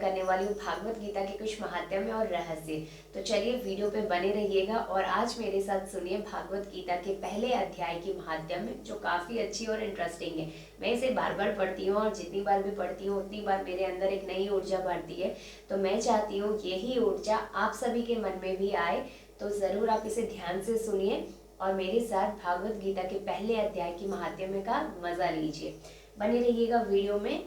करने वाली हूँ भागवत गीता के कुछ महात्म्य और रहस्य। तो चलिए वीडियो पे बने रहिएगा और आज मेरे साथ सुनिए भागवत गीता के पहले अध्याय की महात्म्य जो काफी अच्छी और इंटरेस्टिंग है। मैं इसे बार बार पढ़ती हूँ और जितनी बार भी पढ़ती हूँ उतनी बार मेरे अंदर एक नई ऊर्जा बढ़ती है। तो मैं चाहती हूँ यही ऊर्जा आप सभी के मन में भी आए, तो जरूर आप इसे ध्यान से सुनिए और मेरे साथ भागवत गीता के पहले अध्याय की महात्म्य का मजा लीजिए। बने रहिएगा वीडियो में।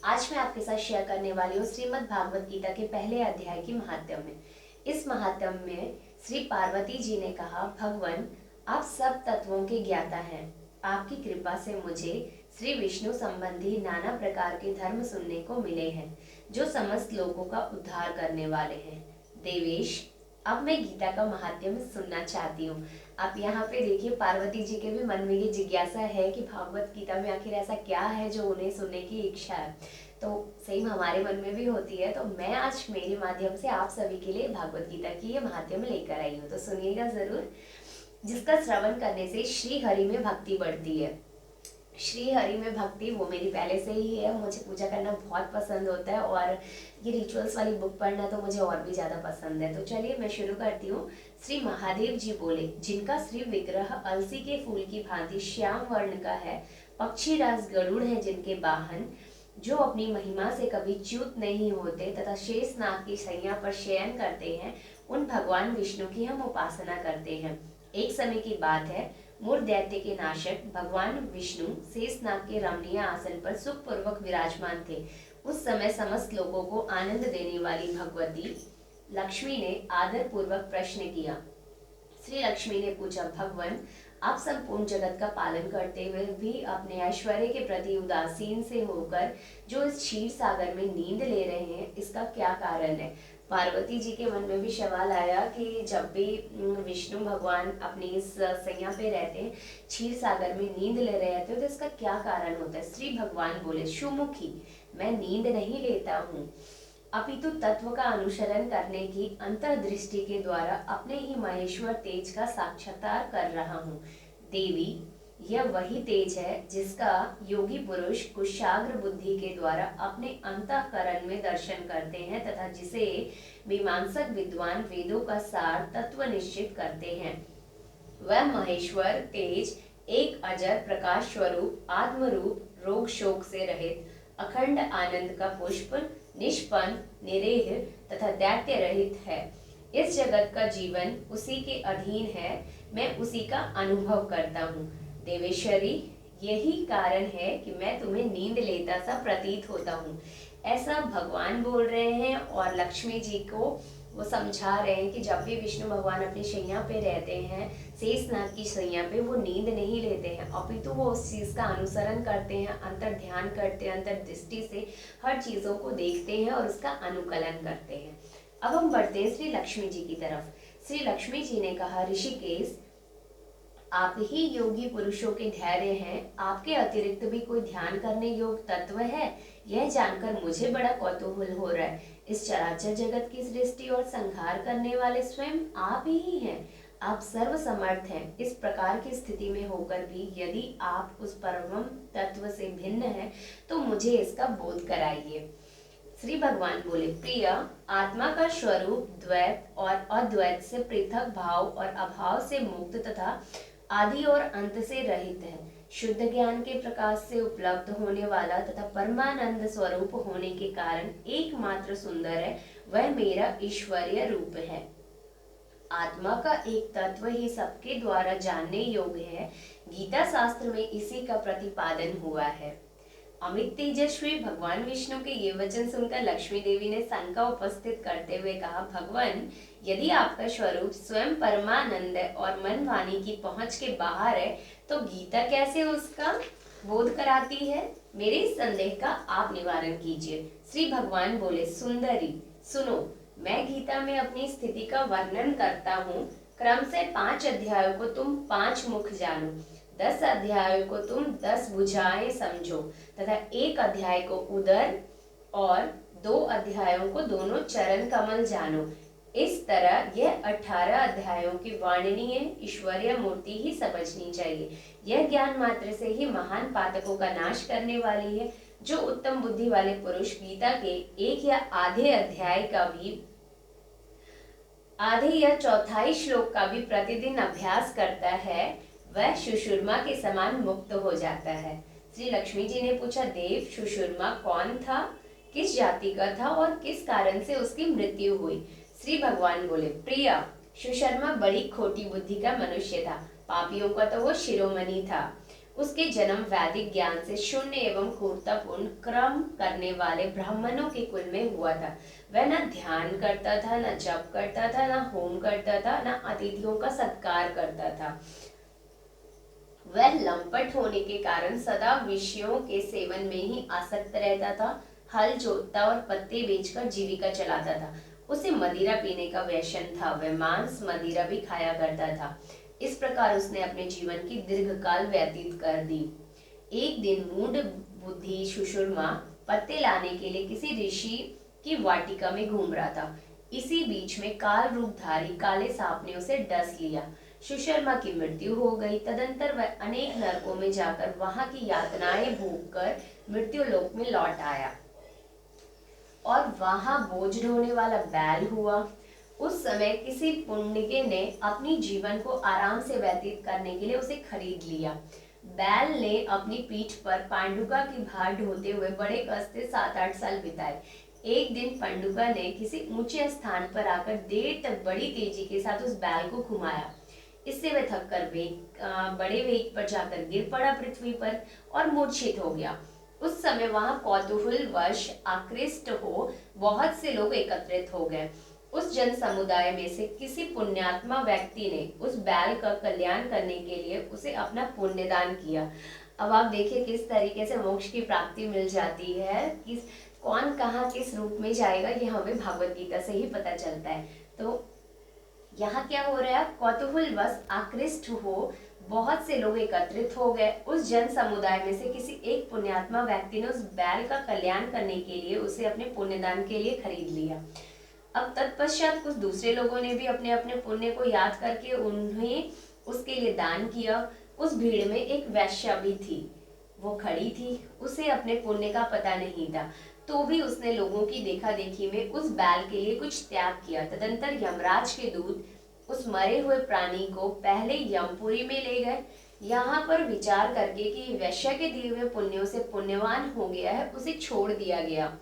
आज मैं आपके साथ शेयर करने वाली हूँ श्रीमद् भागवत गीता के पहले अध्याय की महात्म्य। इस महात्म्य में श्री पार्वती जी ने कहा, भगवान आप सब तत्वों के ज्ञाता हैं। आपकी कृपा से मुझे श्री विष्णु संबंधी नाना प्रकार के धर्म सुनने को मिले हैं जो समस्त लोगों का उद्धार करने वाले हैं। देवेश, अब मैं गीता का महात्म्य सुनना चाहती हूँ। आप यहाँ पे देखिए पार्वती जी के भी मन में ये जिज्ञासा है कि भागवत गीता में आखिर ऐसा क्या है जो उन्हें सुनने की इच्छा है। तो सेम हमारे मन में भी होती है। तो मैं आज मेरे माध्यम से आप सभी के लिए भागवत गीता की ये महात्म्य लेकर आई हूँ, तो सुनिएगा जरूर। जिसका श्रवण करने से श्री हरि में भक्ति बढ़ती है। श्री हरि में भक्ति वो मेरी पहले से ही है। मुझे पूजा करना बहुत पसंद होता है और ये रिचुअल्स वाली बुक पढ़ना तो मुझे और भी ज्यादा पसंद है। तो चलिए मैं शुरू करती हूँ। श्री महादेव जी बोले, जिनका श्री विग्रह अलसी के फूल की भांति श्याम वर्ण का है, पक्षी राज गरुड़ है जिनके वाहन, जो अपनी महिमा से कभी च्युत नहीं होते तथा शेष नाग की सैया पर शयन करते हैं, उन भगवान विष्णु की हम उपासना करते हैं। एक समय की बात है, मूर दैत्य के नाशक भगवान विष्णु शेषनाग के रमणीय आसन पर सुखपूर्वक विराजमान थे। उस समय समस्त लोगों को आनंद देने वाली भगवती लक्ष्मी ने आदर पूर्वक प्रश्न किया। श्री लक्ष्मी ने पूछा, भगवान आप संपूर्ण जगत का पालन करते हुए भी अपने ऐश्वर्य के प्रति उदासीन से होकर जो इस क्षीर सागर में नींद ले रहे हैं, इसका क्या कारण है? पार्वती जी के मन में भी सवाल आया कि जब भी विष्णु भगवान अपनी इस सैया पे रहते हैं, क्षीर सागर में नींद ले रहे थे, तो इसका क्या कारण होता है? श्री भगवान बोले, सुमुखी, मैं नींद नहीं लेता हूँ, अपितु तत्व का अनुसरण करने की अंतर्दृष्टि के द्वारा अपने ही महेश्वर तेज का साक्षात्कार कर रहा हूँ। देवी, यह वही तेज है जिसका योगी पुरुष कुशाग्र बुद्धि के द्वारा अपने अंतःकरण में दर्शन करते हैं तथा जिसे मीमांसक विद्वान वेदों का सार तत्व निश्चित करते हैं। वह महेश्वर तेज एक अजर प्रकाश स्वरूप आत्मरूप, रोग शोक से रहित, अखंड आनंद का पुष्प, निष्पन्न, निरेह तथा दैत्य रहित है। इस जगत का जीवन उसी के अधीन है, मैं उसी का अनुभव करता हूँ। देवेश्वरी, यही कारण है कि मैं तुम्हें नींद लेता सा प्रतीत होता हूँ। ऐसा भगवान बोल रहे हैं और लक्ष्मी जी को वो समझा रहे हैं कि जब भी विष्णु भगवान अपनी शैया पे रहते हैं, शेषनाग की शैया पे, वो नींद नहीं लेते हैं, अपितु वो उस चीज का अनुसरण करते हैं, अंतर ध्यान करते हैं, अंतर दृष्टि से हर चीजों को देखते हैं और उसका अनुकलन करते हैं। अब हम बढ़ते हैं श्री लक्ष्मी जी की तरफ। श्री लक्ष्मी जी ने कहा, ऋषिकेश, आप ही योगी पुरुषों के धैर्य हैं, आपके अतिरिक्त भी कोई ध्यान करने योग्य तत्व है? यह जानकर मुझे बड़ा कौतूहल हो रहा है। इस चराचर जगत की सृष्टि और संहार करने वाले स्वयं आप ही हैं। आप सर्व समर्थ हैं। इस प्रकार की स्थिति में होकर भी यदि आप उस परम तत्व से भिन्न हैं, तो मुझे इसका बोध कराइए। श्री भगवान बोले, प्रिय, आत्मा का स्वरूप द्वैत और अद्वैत से पृथक भाव और अभाव से मुक्त तथा आदि और अंत से रहित है। शुद्ध ज्ञान के प्रकाश से उपलब्ध होने वाला तथा परमानंद स्वरूप होने के कारण एकमात्र सुंदर है, वह मेरा ईश्वरीय रूप है। आत्मा का एक तत्व ही सबके द्वारा जानने योग्य है। गीता शास्त्र में इसी का प्रतिपादन हुआ है। अमित तेजस्वी भगवान विष्णु के ये वचन सुनकर लक्ष्मी देवी ने शंका उपस्थित करते हुए कहा, भगवान, यदि आपका स्वरूप स्वयं परमानंद है और मन वाणी की पहुंच के बाहर है, तो गीता कैसे उसका बोध कराती है? मेरे इस संदेह का आप निवारण कीजिए। श्री भगवान बोले, सुंदरी, सुनो, मैं गीता में अपनी स्थिति का वर्णन करता हूँ। क्रम से 5 अध्यायों को तुम 5 मुख जानो, 10 अध्यायों को तुम 10 भुजाएं समझो तथा 1 अध्याय को उदर और 2 अध्यायों को दोनों चरण कमल जानो। इस तरह यह 18 अध्यायों की वर्णनीय ईश्वरीय मूर्ति ही समझनी चाहिए। यह ज्ञान मात्र से ही महान पातकों का नाश करने वाली है। जो उत्तम बुद्धि वाले पुरुष गीता के एक या आधे अध्याय का भी आधे या चौथाई श्लोक का भी प्रतिदिन अभ्यास करता है, वह सुशर्मा के समान मुक्त हो जाता है। श्री लक्ष्मी जी ने पूछा, देव सुशर्मा कौन था, किस जाति का था और किस कारण से उसकी मृत्यु हुई? श्री भगवान बोले, प्रिया, सुशर्मा बड़ी खोटी बुद्धि का मनुष्य था। पापियों का तो वो शिरोमणि था। उसके जन्म वैदिक ज्ञान से शून्य एवं क्रूरतापूर्ण कर्म करने वाले ब्राह्मणों के कुल में हुआ था। वह न ध्यान करता था, न जप करता था, न होम करता था, न अतिथियों का सत्कार करता था। वह लंपट होने के कारण सदा विषयों के सेवन में ही आसक्त रहता था। हल जोतता और पत्ते बेचकर जीविका चलाता था। उसे मदिरा पीने का व्यसन था। वह मांस मदिरा भी खाया करता था। इस प्रकार उसने अपने जीवन की दीर्घकाल व्यतीत कर दी। एक दिन मूढ़ बुद्धि सुशर्मा पत्ते लाने के लिए किसी ऋषि की वाटिका में घूम रहा था। इसी बीच में काल रूपधारी काले सांप ने उसे डस लिया। सुशर्मा की मृत्यु हो गई। तदंतर वह अनेक नरकों में जाकर वहां की यातनाएं भोगकर मृत्यु लोक में लौट आया और वहां बोझ ढोने वाला बैल हुआ। उस समय किसी पुण्य ने अपनी जीवन को आराम से व्यतीत करने के लिए उसे खरीद लिया। बैल ने अपनी पीठ पर पांडुका की भार ढोते हुए बड़े कष्ट से 7-8 साल बिताए। एक दिन पांडुका ने किसी ऊंचे स्थान पर आकर देर तक बड़ी तेजी के साथ उस बैल को घुमाया। इससे वह थककर बड़े वेग पर जाकर गिर पड़ा पृथ्वी पर और मूर्छित हो गया। उस समय वहां कौतूहलवश आकृष्ट हो बहुत से लोग एकत्रित हो गए। उस जन समुदाय में से किसी पुण्यात्मा व्यक्ति ने उस बैल का कल्याण करने के लिए उसे अपना पुण्यदान किया। अब आप देखिए किस तरीके से मोक्ष की प्राप्ति मिल जाती है, किस कौन कहाँ किस रूप में जाएगा, ये हमें भागवत गीता से ही पता चलता है। तो यहाँ क्या हो रहा है, कौतूहलवश आकृष्ट हो बहुत से लोग एकत्रित हो गए। उस जन समुदाय में से किसी एक पुण्यात्मा व्यक्ति ने उस बैल का कल्याण करने के लिए उसे अपने पुण्यदान के लिए खरीद लिया। अब तत्पश्चात कुछ दूसरे लोगों ने भी अपने अपने पुण्य को याद करके उन्हें उसके लिए दान किया। उस भीड़ में एक वैश्या भी थी, वो खड़ी थी। उसे अपने पुण्य का पता नहीं था, तो भी उसने लोगों की देखा देखी में उस बैल के लिए कुछ त्याग किया। तदंतर यमराज के दूत उस मरे हुए प्राणी को पहले यमपुरी में ले गए। यहाँ पर विचार करके कि वैश्य के दिए हुए पुण्यों से पुण्यवान हो गया है, उसे छोड़ दिया गया।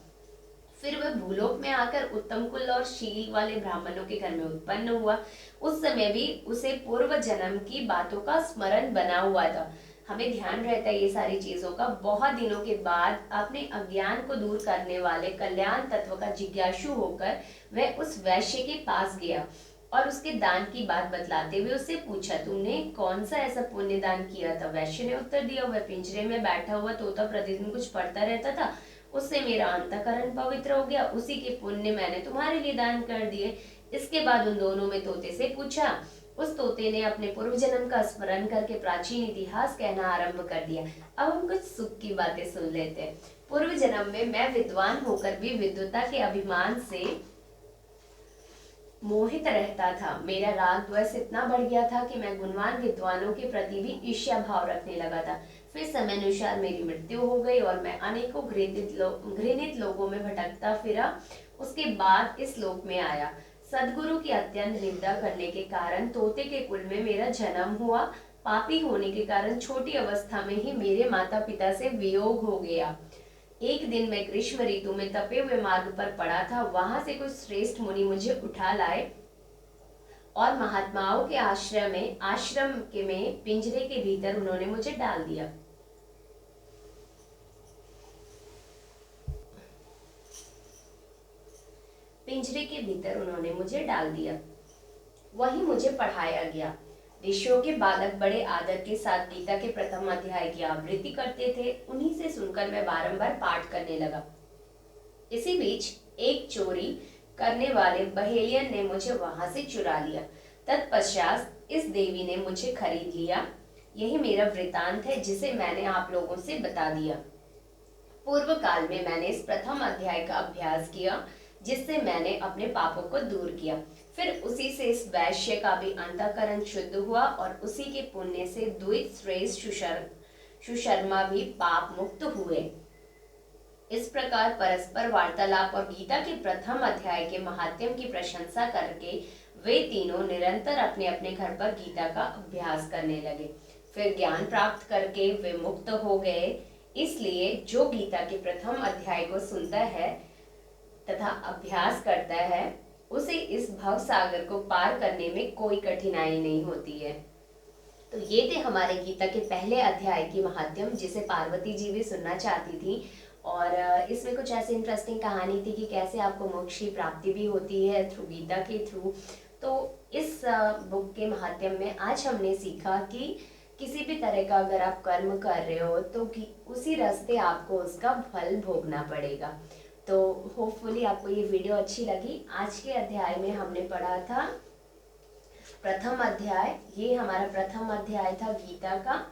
फिर वह भूलोक में आकर उत्तम कुल और शील वाले ब्राह्मणों के घर में उत्पन्न हुआ। उस समय भी उसे पूर्व जन्म की बातों का स्मरण बना हुआ था। हमें ध्यान रहता है ये सारी चीजों का। बहुत दिनों के बाद अपने अज्ञान को दूर करने वाले कल्याण तत्व का जिज्ञासु होकर वह उस वैश्य के पास गया और उसके दान की बात बतलाते हुए उससे पूछा, तुमने कौन सा ऐसा पुण्य दान किया था? वैश्य ने उत्तर दिया, वह पिंजरे में बैठा हुआ तोता प्रतिदिन कुछ पढ़ता रहता था, उससे मेरा अंतःकरण पवित्र हो गया, उसी के पुण्य मैंने तुम्हारे लिए दान कर दिए। इसके बाद उन दोनों में तोते से पूछा। उस तोते ने अपने पूर्व जन्म का स्मरण करके प्राचीन इतिहास कहना आरंभ कर दिया। अब हम कुछ सुख की बातें सुन लेते हैं। पूर्व जन्म में मैं विद्वान होकर भी विद्वता के अभिमान से मोहित रहता था। मेरा राग द्वेष इतना बढ़ गया था कि मैं गुणवान विद्वानों के प्रति भी ईर्ष्या भाव रखने लगा था। फिर समय अनुसार मेरी मृत्यु हो गई और मैं अनेकों घृणित लोगों में भटकता फिरा। उसके बाद इस लोक में आया। सदगुरु की अत्यंत निंदा करने के कारण तोते के कुल में मेरा जन्म हुआ। पापी होने के कारण छोटी अवस्था में ही मेरे माता पिता से वियोग हो गया। एक दिन मैं ग्रीष्म ऋतु में तपे हुए मार्ग पर पड़ा था। वहां से कुछ श्रेष्ठ मुनि मुझे उठा लाए और महात्माओं के आश्रम के में पिंजरे के भीतर उन्होंने मुझे डाल दिया। पिंजरे के भीतर उन्होंने मुझे डाल दिया। वहीं मुझे पढ़ाया गया। ऋषियों के बालक बड़े आदर के साथ गीता के प्रथम अध्याय की आवृत्ति करते थे। उन्हीं से सुनकर मैं बारंबार पाठ करने लगा। इसी बीच एक चोरी करने वाले बहेलियन ने मुझे वहां से चुरा लिया। तत्पश्चात इस देवी ने मुझे खरीद लिया। यही मेरा वृतांत है जिसे मैंने आप लोगों से बता दिया। पूर्व काल में मैंने इस प्रथम अध्याय का अभ्यास किया, जिससे मैंने अपने पापों को दूर किया। फिर उसी से इस वैश्य का भी अंतःकरण शुद्ध हुआ और उसी के पुण्य से द्वित श्रेष्ठ सुशर्मा भी पाप मुक्त हुए। इस प्रकार परस्पर वार्तालाप और गीता के प्रथम अध्याय के महात्म्य की प्रशंसा करके वे तीनों निरंतर अपने अपने घर पर गीता का अभ्यास करने लगे। फिर ज्ञान प्राप्त करके वे मुक्त हो गए। इसलिए जो गीता के प्रथम अध्याय को सुनता है तथा अभ्यास करता है, उसे इस भव सागर को पार करने में कोई कठिनाई नहीं होती है। तो ये थे हमारे गीता के पहले अध्याय की महात्म्य, जिसे पार्वती जी भी सुनना चाहती थी। और इसमें कुछ ऐसी इंटरेस्टिंग कहानी थी कि कैसे आपको मोक्ष की प्राप्ति भी होती है थ्रू गीता के थ्रू। तो इस बुक के महात्म्य में आज हमने सीखा कि किसी भी तरह का अगर आप कर्म कर रहे हो तो उसी रास्ते आपको उसका फल भोगना पड़ेगा। तो होपफुली आपको ये वीडियो अच्छी लगी। आज के अध्याय में हमने पढ़ा था प्रथम अध्याय। ये हमारा प्रथम अध्याय था गीता का,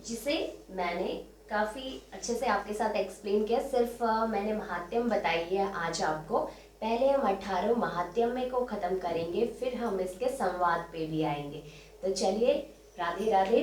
जिसे मैंने काफ़ी अच्छे से आपके साथ एक्सप्लेन किया। सिर्फ मैंने महात्म्य बताई है आज आपको। पहले हम 18 महात्म्य को ख़त्म करेंगे, फिर हम इसके संवाद पे भी आएंगे। तो चलिए, राधे राधे।